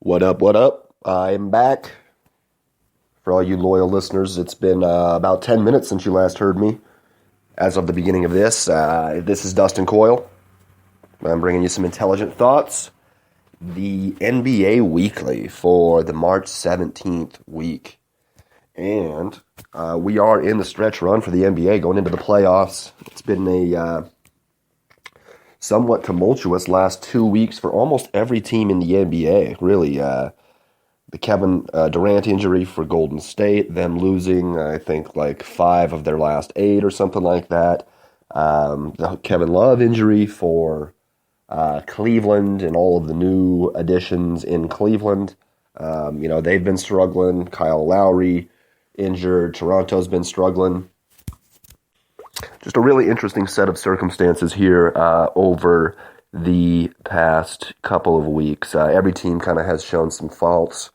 What up, what up? I'm back. For all you loyal listeners, it's been about 10 minutes since you last heard me. As of the beginning of this is Dustin Coyle. I'm bringing you some intelligent thoughts. The NBA Weekly for the March 17th week. And we are in the stretch run for the NBA going into the playoffs. It's been a somewhat tumultuous last 2 weeks for almost every team in the NBA, really. The Kevin Durant injury for Golden State, them losing, I think, like 5 of their last 8 or something like that. The Kevin Love injury for Cleveland and all of the new additions in Cleveland. They've been struggling. Kyle Lowry injured. Toronto's been struggling. Just a really interesting set of circumstances here over the past couple of weeks. Every team kind of has shown some faults.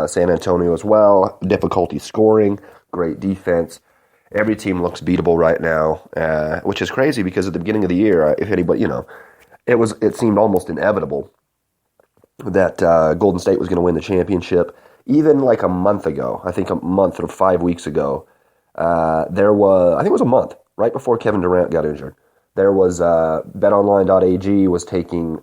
San Antonio as well. Difficulty scoring. Great defense. Every team looks beatable right now, which is crazy because at the beginning of the year, if anybody, it seemed almost inevitable that Golden State was going to win the championship. Even like a month ago, I think a month or 5 weeks ago, I think it was a month, right before Kevin Durant got injured. There was betonline.ag was taking,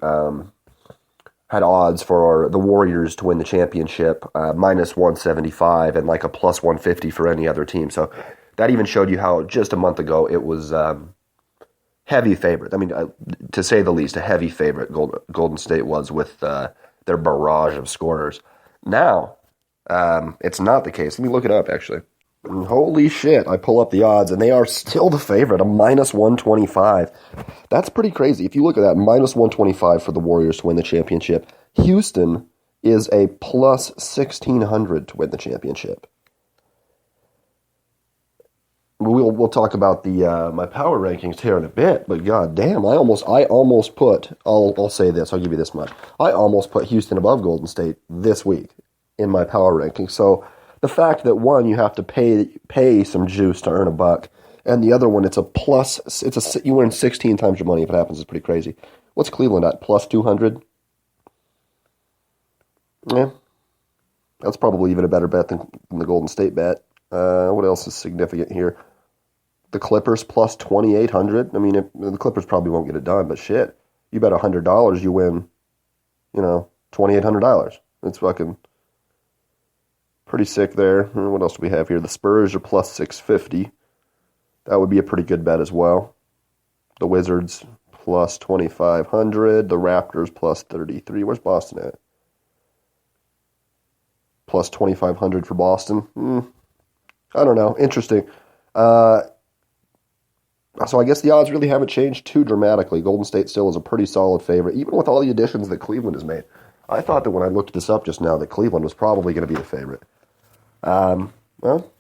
had odds for the Warriors to win the championship, minus 175 and like a plus 150 for any other team. So that even showed you how just a month ago it was heavy favorite. I mean, to say the least, a heavy favorite Golden State was with their barrage of scorers. Now, it's not the case. Let me look it up, actually. Holy shit, I pull up the odds, and they are still the favorite, a minus 125. That's pretty crazy. If you look at that, minus 125 for the Warriors to win the championship. Houston is a plus 1,600 to win the championship. We'll talk about the my power rankings here in a bit, but god damn, I almost put, I'll say this, I'll give you this much. I almost put Houston above Golden State this week in my power rankings. So the fact that one, you have to pay some juice to earn a buck, and the other one, you earn 16 times your money if it happens, is pretty crazy. What's Cleveland at? Plus 200? Yeah. That's probably even a better bet than the Golden State bet. What else is significant here? The Clippers plus 2,800. I mean, the Clippers probably won't get it done, but shit. You bet $100, you win, $2,800. It's fucking pretty sick there. What else do we have here? The Spurs are plus 650. That would be a pretty good bet as well. The Wizards plus 2,500. The Raptors plus 33. Where's Boston at? Plus 2,500 for Boston. I don't know. Interesting. So I guess the odds really haven't changed too dramatically. Golden State still is a pretty solid favorite, even with all the additions that Cleveland has made. I thought that when I looked this up just now that Cleveland was probably going to be the favorite. Well,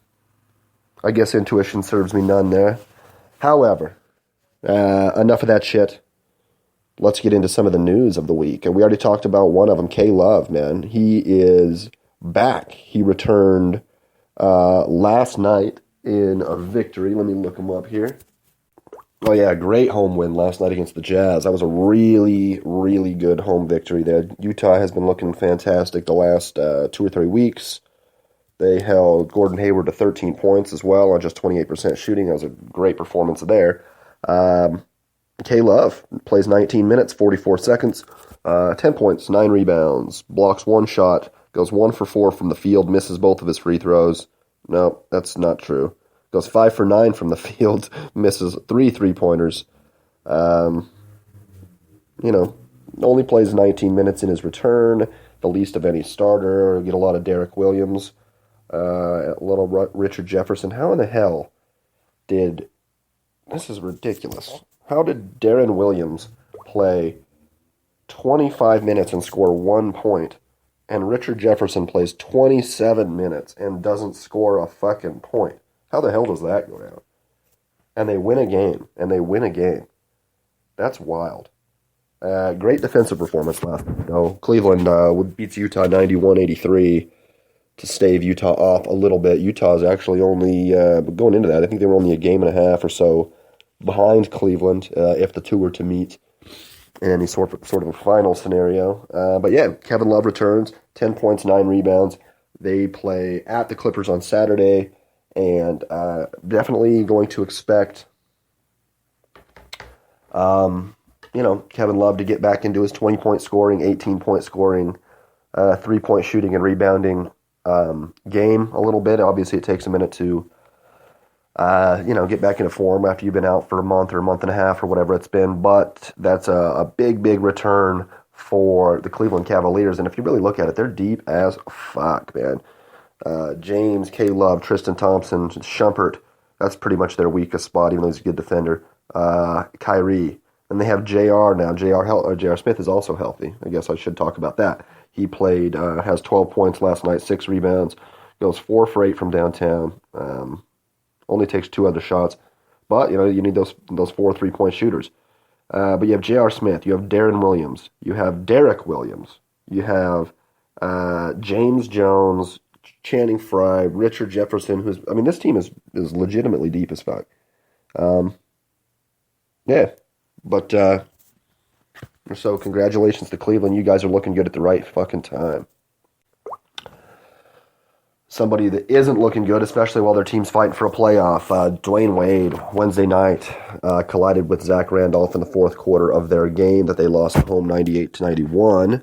I guess intuition serves me none there. However, enough of that shit. Let's get into some of the news of the week. And we already talked about one of them, K-Love, man. He is back. He returned last night in a victory. Let me look him up here. Oh, yeah, great home win last night against the Jazz. That was a really, really good home victory there. Utah has been looking fantastic the last 2 or 3 weeks. They held Gordon Hayward to 13 points as well on just 28% shooting. That was a great performance there. K-Love plays 19 minutes, 44 seconds, 10 points, 9 rebounds, blocks 1 shot, goes 1 for 4 from the field, misses both of his free throws. No, that's not true. Goes 5 for 9 from the field, misses 3 3-pointers. Only plays 19 minutes in his return, the least of any starter. Get a lot of Derek Williams, a little Richard Jefferson. How in the hell this is ridiculous. How did Darren Williams play 25 minutes and score 1 point, and Richard Jefferson plays 27 minutes and doesn't score a fucking point? How the hell does that go down? And they win a game. That's wild. Great defensive performance last night, though. Cleveland beats Utah 91-83 to stave Utah off a little bit. Utah's actually only, going into that, I think they were only a game and a half or so behind Cleveland if the two were to meet. in any sort of a final scenario. But yeah, Kevin Love returns, 10 points, 9 rebounds. They play at the Clippers on Saturday, and definitely going to expect, Kevin Love to get back into his 20-point scoring, 18-point scoring, 3-point shooting and rebounding game a little bit. Obviously, it takes a minute to get back into form after you've been out for a month or a month and a half or whatever it's been. But that's a big, big return for the Cleveland Cavaliers. And if you really look at it, they're deep as fuck, man. James, K. Love, Tristan Thompson, Shumpert, that's pretty much their weakest spot, even though he's a good defender. Kyrie. And they have JR now. JR Smith is also healthy. I guess I should talk about that. He played, has 12 points last night, 6 rebounds, goes 4 for 8 from downtown. Only takes 2 other shots. But, you need those 4 3-point shooters. But you have J.R. Smith. You have Darren Williams. You have Derek Williams. You have James Jones, Channing Frye, Richard Jefferson. This team is legitimately deep as fuck. Yeah. But, so congratulations to Cleveland. You guys are looking good at the right fucking time. Somebody that isn't looking good, especially while their team's fighting for a playoff. Dwayne Wade, Wednesday night, collided with Zach Randolph in the fourth quarter of their game that they lost at home 98-91.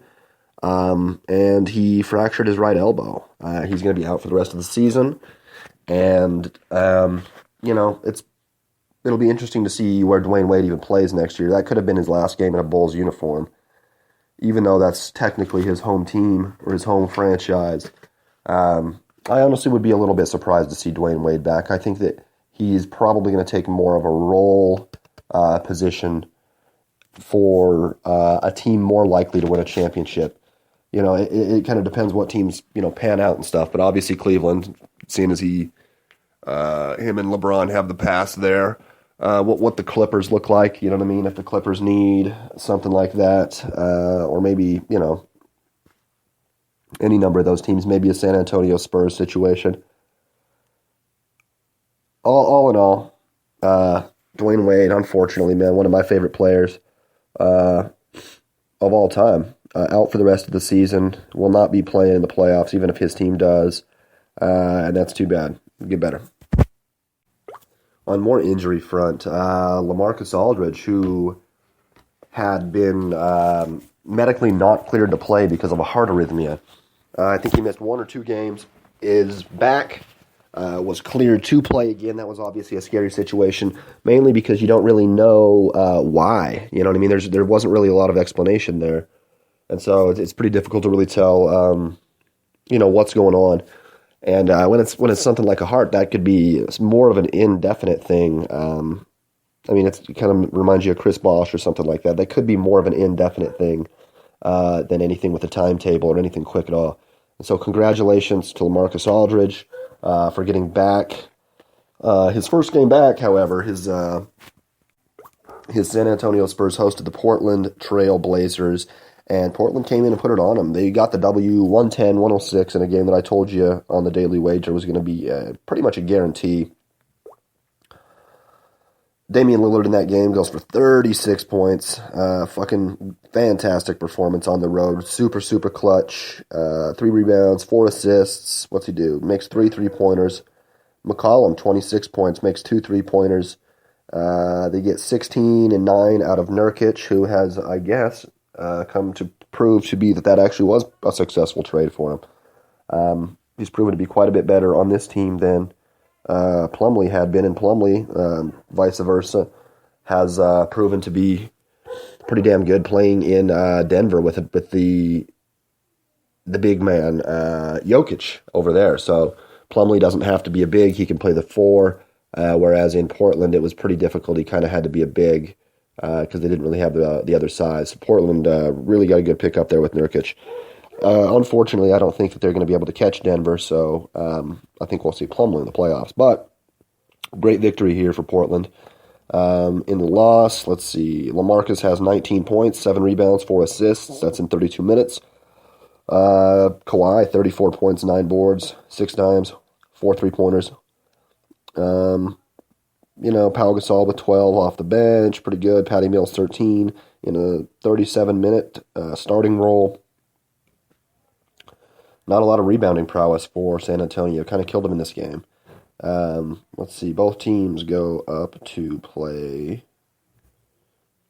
And he fractured his right elbow. He's going to be out for the rest of the season. And, it'll be interesting to see where Dwayne Wade even plays next year. That could have been his last game in a Bulls uniform, even though that's technically his home team or his home franchise. I honestly would be a little bit surprised to see Dwayne Wade back. I think that he's probably going to take more of a role position for a team more likely to win a championship. It kind of depends what teams, pan out and stuff. But obviously Cleveland, seeing as him and LeBron have the past there, what the Clippers look like, you know what I mean? If the Clippers need something like that, or maybe, any number of those teams, maybe a San Antonio Spurs situation. All in all, Dwayne Wade, unfortunately, man, one of my favorite players of all time, out for the rest of the season, will not be playing in the playoffs, even if his team does, and that's too bad. Get better. On more injury front, LaMarcus Aldridge, who had been medically not cleared to play because of a heart arrhythmia. I think he missed 1 or 2 games, is back, was cleared to play again. That was obviously a scary situation, mainly because you don't really know why. You know what I mean? There wasn't really a lot of explanation there. And so it's pretty difficult to really tell, what's going on. And when it's something like a heart, that could be more of an indefinite thing. It kind of reminds you of Chris Bosh or something like that. That could be more of an indefinite thing than anything with a timetable or anything quick at all. And so congratulations to LaMarcus Aldridge for getting back. His first game back, however, his San Antonio Spurs hosted the Portland Trail Blazers, and Portland came in and put it on them. They got the W 110-106 in a game that I told you on the Daily Wager was going to be pretty much a guarantee. Damian Lillard in that game goes for 36 points. Fucking fantastic performance on the road. Super, super clutch. 3 rebounds, 4 assists. What's he do? Makes 3 3-pointers. McCollum, 26 points, makes 2 3-pointers. They get 16 and 9 out of Nurkic, who has, I guess, come to prove to be that actually was a successful trade for him. He's proven to be quite a bit better on this team than Plumlee had been, and Plumlee, vice versa, has proven to be pretty damn good playing in Denver with the big man Jokic over there. So Plumlee doesn't have to be a big; he can play the 4. Whereas in Portland, it was pretty difficult. He kind of had to be a big because they didn't really have the other size. Portland really got a good pickup there with Nurkic. Unfortunately, I don't think that they're going to be able to catch Denver, so I think we'll see Plumlee in the playoffs. But great victory here for Portland. In the loss, let's see, LaMarcus has 19 points, 7 rebounds, 4 assists. That's in 32 minutes. Kawhi, 34 points, 9 boards, 6 dimes, 4 3-pointers. Pau Gasol with 12 off the bench, pretty good. Patty Mills, 13 in a 37-minute starting role. Not a lot of rebounding prowess for San Antonio. Kind of killed them in this game. Let's see. Both teams go up to play.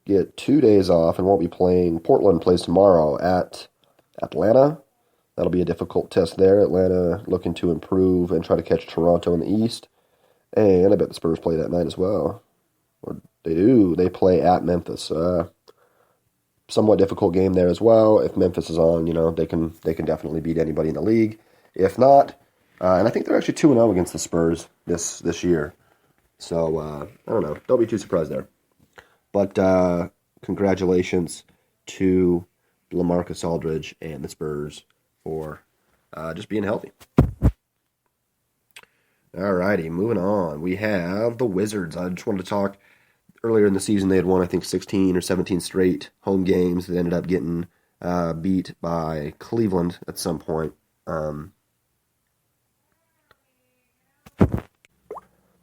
Get 2 days off and won't be playing. Portland plays tomorrow at Atlanta. That'll be a difficult test there. Atlanta looking to improve and try to catch Toronto in the East. And I bet the Spurs play that night as well. Or they do. They play at Memphis. Somewhat difficult game there as well. If Memphis is on, they can definitely beat anybody in the league. If not, and I think they're actually 2-0 against the Spurs this year. So I don't know. Don't be too surprised there. But congratulations to LaMarcus Aldridge and the Spurs for just being healthy. Alrighty, moving on. We have the Wizards. I just wanted to talk. Earlier in the season, they had won, I think, 16 or 17 straight home games. They ended up getting beat by Cleveland at some point.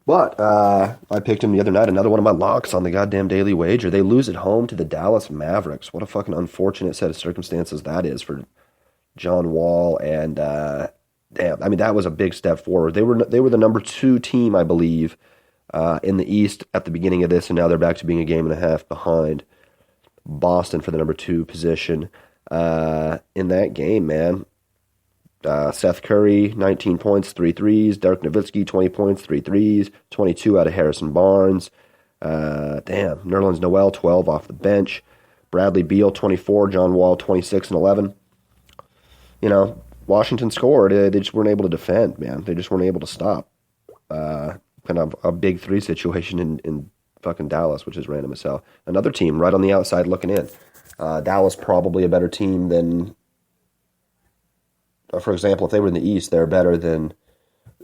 But I picked them the other night, another one of my locks on the goddamn daily wager. They lose at home to the Dallas Mavericks. What a fucking unfortunate set of circumstances that is for John Wall. And, damn, I mean, that was a big step forward. They were the number 2 team, I believe, in the East at the beginning of this, and now they're back to being a game and a half behind Boston for the number 2 position. In that game, man, Seth Curry, 19 points, 3 threes. Dirk Nowitzki, 20 points, 3 threes. 22 out of Harrison Barnes. Nerlens Noel, 12 off the bench. Bradley Beal, 24. John Wall, 26 and 11. Washington scored. They just weren't able to defend, man. They just weren't able to stop. Kind of a big 3 situation in fucking Dallas, which is random as hell. Another team right on the outside looking in. Dallas probably a better team than, for example, if they were in the East, they're better than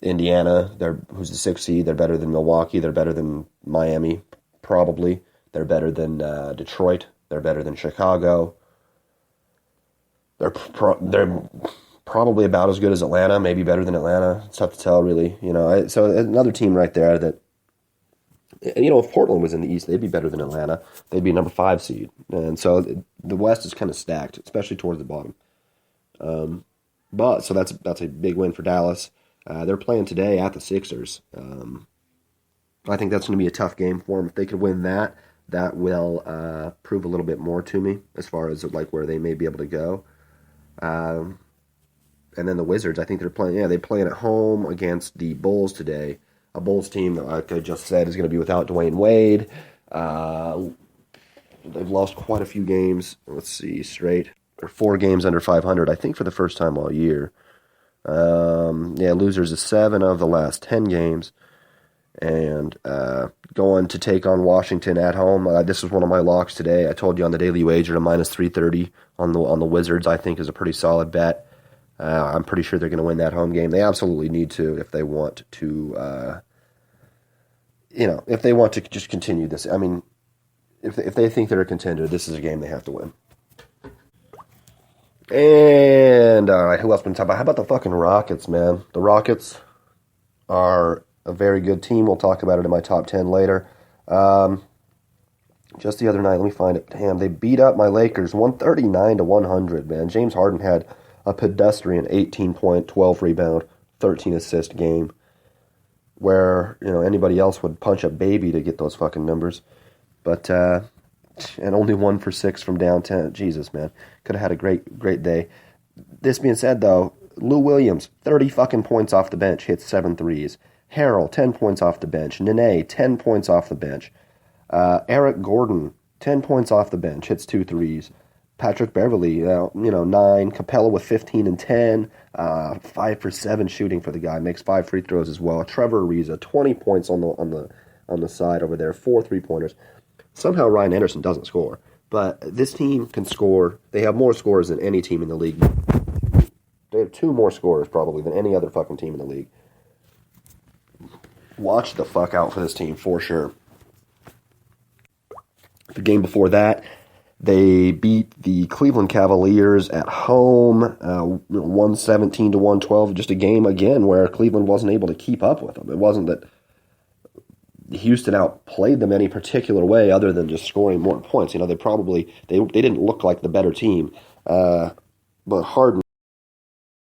Indiana. Who's the 6th seed? They're better than Milwaukee. They're better than Miami, probably. They're better than Detroit. They're better than Chicago. They're probably about as good as Atlanta, maybe better than Atlanta. It's tough to tell, really. So another team right there that, if Portland was in the East, they'd be better than Atlanta. They'd be number 5 seed. And so the West is kind of stacked, especially towards the bottom. So that's a big win for Dallas. They're playing today at the Sixers. I think that's going to be a tough game for them. If they could win that will prove a little bit more to me as far as like where they may be able to go. And then the Wizards, I think they're playing at home against the Bulls today. A Bulls team that, like I just said, is going to be without Dwayne Wade. They've lost quite a few games. Let's see, straight. They're 4 games under 500, I think, for the first time all year. Losers of 7 of the last 10 games. And going to take on Washington at home. This is one of my locks today. I told you on the daily wager to minus 330 on the Wizards, I think, is a pretty solid bet. I'm pretty sure they're going to win that home game. They absolutely need to if they want to, if they want to just continue this. I mean, if they think they're a contender, this is a game they have to win. And, all right, who else been talking about? How about the fucking Rockets, man? The Rockets are a very good team. We'll talk about it in my top 10 later. Just the other night, let me find it. Damn, they beat up my Lakers 139-100, man. James Harden had a pedestrian 18-point, 12 rebound, 13 assist game where, anybody else would punch a baby to get those fucking numbers. But, and only 1 for 6 from downtown. Jesus, man. Could have had a great day. This being said, though, Lou Williams, 30 fucking points off the bench, hits 7 threes. Harrell, 10 points off the bench. Nene, 10 points off the bench. Eric Gordon, 10 points off the bench, hits 2 threes. Patrick Beverley, 9. Capella with 15 and 10. 5 for 7 shooting for the guy. Makes 5 free throws as well. Trevor Ariza, 20 points on the side over there. 4 3-pointers. Somehow Ryan Anderson doesn't score. But this team can score. They have more scorers than any team in the league. They have 2 more scorers probably than any other fucking team in the league. Watch the fuck out for this team for sure. The game before that, they beat the Cleveland Cavaliers at home, 117-112. Just a game, again, where Cleveland wasn't able to keep up with them. It wasn't that Houston outplayed them any particular way other than just scoring more points. They didn't look like the better team. But Harden